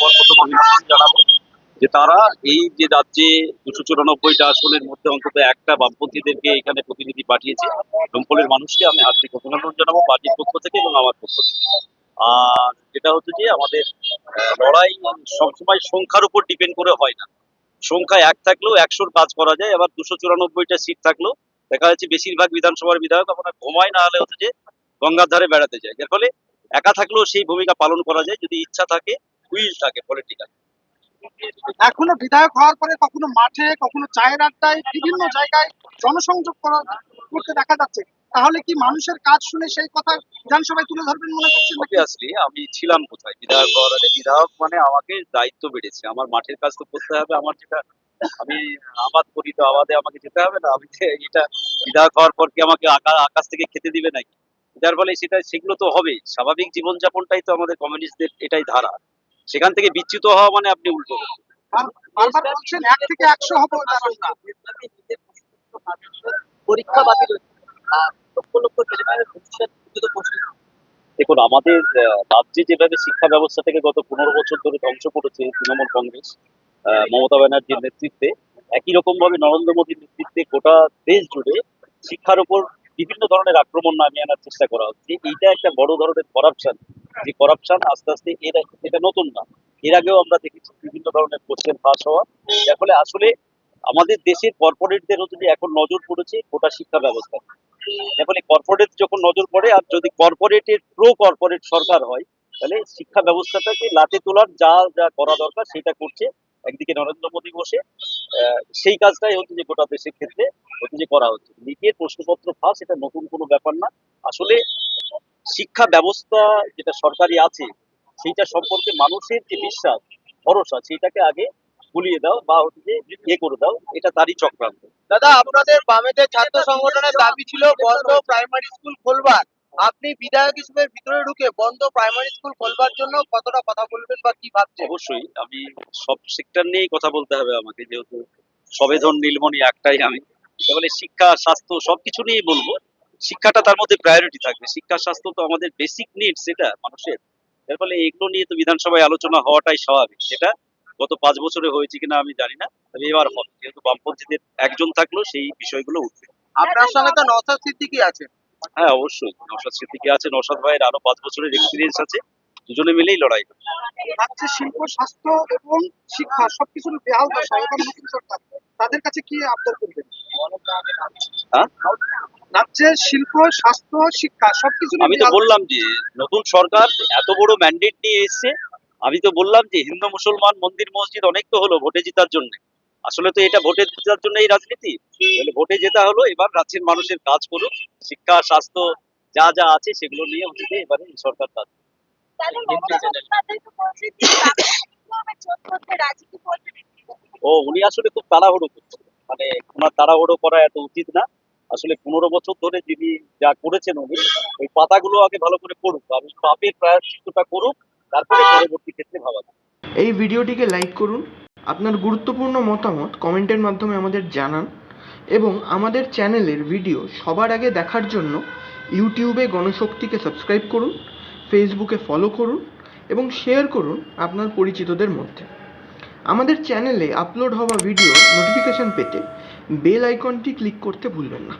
প্রথম অভিনন্দন জানাবো যে তারা এই যে রাজ্যে 294টা আসনের মধ্যে অন্তত একটা বামপন্থীদেরকে এখানে প্রতিনিধি পাঠিয়েছে। ডোমকলের মানুষকে আমি হার্দিক অভিনন্দন জানাবো পার্টির পক্ষ থেকে এবং আমার পক্ষ থেকে। আর যেটা হচ্ছে যে আমাদের লড়াই সবসময় সংখ্যার উপর ডিপেন্ড করে হয় না। সংখ্যা এক থাকলেও 100র কাজ করা যায়, আবার 294টা সিট থাকলেও দেখা যাচ্ছে বেশিরভাগ বিধানসভার বিধায়ক আমরা ঘুমায় না হলে হচ্ছে যে গঙ্গার ধারে বেড়াতে যায়। যার ফলে একা থাকলেও সেই ভূমিকা পালন করা যায় যদি ইচ্ছা থাকে, উইল থাকে পলিটিক্যাল। এখনো বিধায়ক হওয়ার পরে কখনো মাঠে কখনো চায়ের আড্ডায় বিভিন্ন জায়গায় জনসংযোগ করতে দেখা যাচ্ছে, তাহলে কি মানুষের কাজ শুনে সেই কথা বিধানসভায় তুলে ধরবেন মনে করছেন নাকি? অবভিয়াসলি আমি ছিলাম কোথায় বিধায়ক হওয়ার আগে, বিধায়ক মানে আমাকে দায়িত্ব বেড়েছে, আমার মাঠের কাজ তো করতে হবে। আমার যেটা আমি আবাদ করি, তো আবাদে আমাকে যেতে হবে না? আমি যে এটা বিধায়ক হওয়ার পর কি আমাকে আকাশ থেকে খেতে দিবে নাকি? যার ফলে সেগুলো তো হবে, স্বাভাবিক জীবনযাপনটাই তো আমাদের কমিউনিস্টদের এটাই ধারা। সেখান থেকে বিচ্যুত হওয়া মানে আপনি উল্টো করছেন। বারবার বলছেন 1 থেকে 100 হবো, দাঁড়ান না। পরীক্ষা বাতিল হয়েছে। লক্ষ লক্ষ ছেলেমেয়ের ভবিষ্যৎ উজ্জ্বল প্রশ্ন। দেখুন, আমাদের রাজ্যে যেভাবে শিক্ষা ব্যবস্থাটাকে গত 15 বছর ধরে ধ্বংস করেছে তৃণমূল কংগ্রেস মমতা ব্যানার্জির নেতৃত্বে, একই রকম ভাবে নরেন্দ্র মোদীর নেতৃত্বে গোটা দেশ জুড়ে শিক্ষার উপর বিভিন্ন ধরনের আক্রমণ নামিয়ে আনার চেষ্টা করা হচ্ছে। এইটা একটা বড় ধরনের করাপশন, যে করাপশন আস্তে আস্তে এটা নতুন না, এর আগেও আমরা দেখেছি বিভিন্ন ধরনের কোশ্চেন ফাঁস হওয়া। যার ফলে আসলে আমাদের দেশের কর্পোরেটদের হচ্ছে যে এখন নজর পড়েছে গোটা শিক্ষা ব্যবস্থা। যার ফলে কর্পোরেট যখন নজর পড়ে, আর যদি কর্পোরেটের প্রো কর্পোরেট সরকার হয়, তাহলে শিক্ষা ব্যবস্থাটাকে লাটে তোলার যা যা করা দরকার সেটা করছে একদিকে নরেন্দ্র মোদী বসে। সেই কাজটাই হচ্ছে যে গোটা দেশের ক্ষেত্রে হচ্ছে যে করা হচ্ছে। নিজের প্রশ্নপত্র ফাঁস এটা নতুন কোনো ব্যাপার না। আসলে শিক্ষা ব্যবস্থা যেটা সরকারি আছে সেইটা সম্পর্কে মানুষের যে বিশ্বাস, ভরসা, সেইটাকে আগে ভুলিয়ে দাও বা হচ্ছে যে করে দাও, এটা তারই চক্রান্ত। দাদা, আপনাদের বামেদের ছাত্র সংগঠনের দাবি ছিল বন্ধ প্রাইমারি স্কুল খোলবার। আপনি বিধায়ক হিসেবে ভিতরে ঢুকে বন্ধ প্রাইমারি স্কুল খোলবার জন্য কতটা কথা বলবেন বা কি ভাবছেন? অবশ্যই আমি সব সেক্টর নিয়েই কথা বলতে হবে আমাকে, যেহেতু সবেধন নীলমণি একটাই আমি। তাহলে শিক্ষা, স্বাস্থ্য সবকিছু নিয়েই বলবো। শিক্ষাটা তার মধ্যে প্রায়োরিটি থাকবে। শিক্ষা স্বাস্থ্য তো আমাদের বেসিক নিডস, এটা মানুষের। এর ফলে এগুলো নিয়ে তো বিধানসভায় আলোচনা হওয়াটাই স্বাভাবিক। সেটা গত 5 বছরে হয়েছে কিনা আমি জানি না, তবে এবার হবে, যেহেতু বামপন্থীদের একজন থাকলেও সেই বিষয়গুলো উঠবে। আপনার সঙ্গে তো নওশাদ সিদ্দিকী আছে। হ্যাঁ, অবশ্যই নওশাদ সিদ্দিকী আছে, নওশাদ ভাইয়ের আরো 5 বছরের এক্সপিরিয়েন্স আছে, দুজনে মিলেই লড়াই হবে। রাজ্যে শিল্প স্বাস্থ্য এবং শিক্ষা সবকিছুর বেহাল দশা, এবং নতুন সরকার তাদের কাছে কি আবদার করবেন? হ্যাঁ, রাজ্যের শিল্প স্বাস্থ্য শিক্ষা সবকিছু আমি তো বললাম যে নতুন সরকার এত বড় ম্যান্ডেট নিয়ে এসছে। আমি তো বললাম যে হিন্দু মুসলমান মন্দির মসজিদ অনেক তো হলো ভোটে জেতার জন্য। আসলে তো এটা ভোটে জেতার জন্য এই রাজনীতি, তাহলে ভোটে জেতা হলো, এবার রাজ্যের মানুষের কাজ করুক। শিক্ষা স্বাস্থ্য যা যা আছে সেগুলো নিয়ে হচ্ছে যে এবারে এই সরকার কাজ করবে। ও উনি আসলে খুব তাড়াহুড়ো করছেন, মানে ওনার তাড়াহুড়ো করা এত উচিত না। আসলে 15 বছর ধরে যিনি যা করেছেন উনি, ওই পাতাগুলো আগে ভালো করে পড়ুক, আমি পাপের প্রায়শ্চিত্তটা করুক, তারপরে পরবর্তী ক্ষেত্রে ভাবা যাবে। এই ভিডিওটিকে লাইক করুন, আপনার গুরুত্বপূর্ণ মতামত কমেন্টের মাধ্যমে আমাদের জানান এবং আমাদের চ্যানেলের ভিডিও সবার আগে দেখার জন্য ইউটিউবে গণশক্তিকে সাবস্ক্রাইব করুন, ফেসবুকে ফলো করুন এবং শেয়ার করুন আপনার পরিচিতদের মধ্যে। আমাদের চ্যানেলে আপলোড হওয়া ভিডিও নোটিফিকেশন পেতে বেল আইকনটি ক্লিক করতে ভুলবেন না।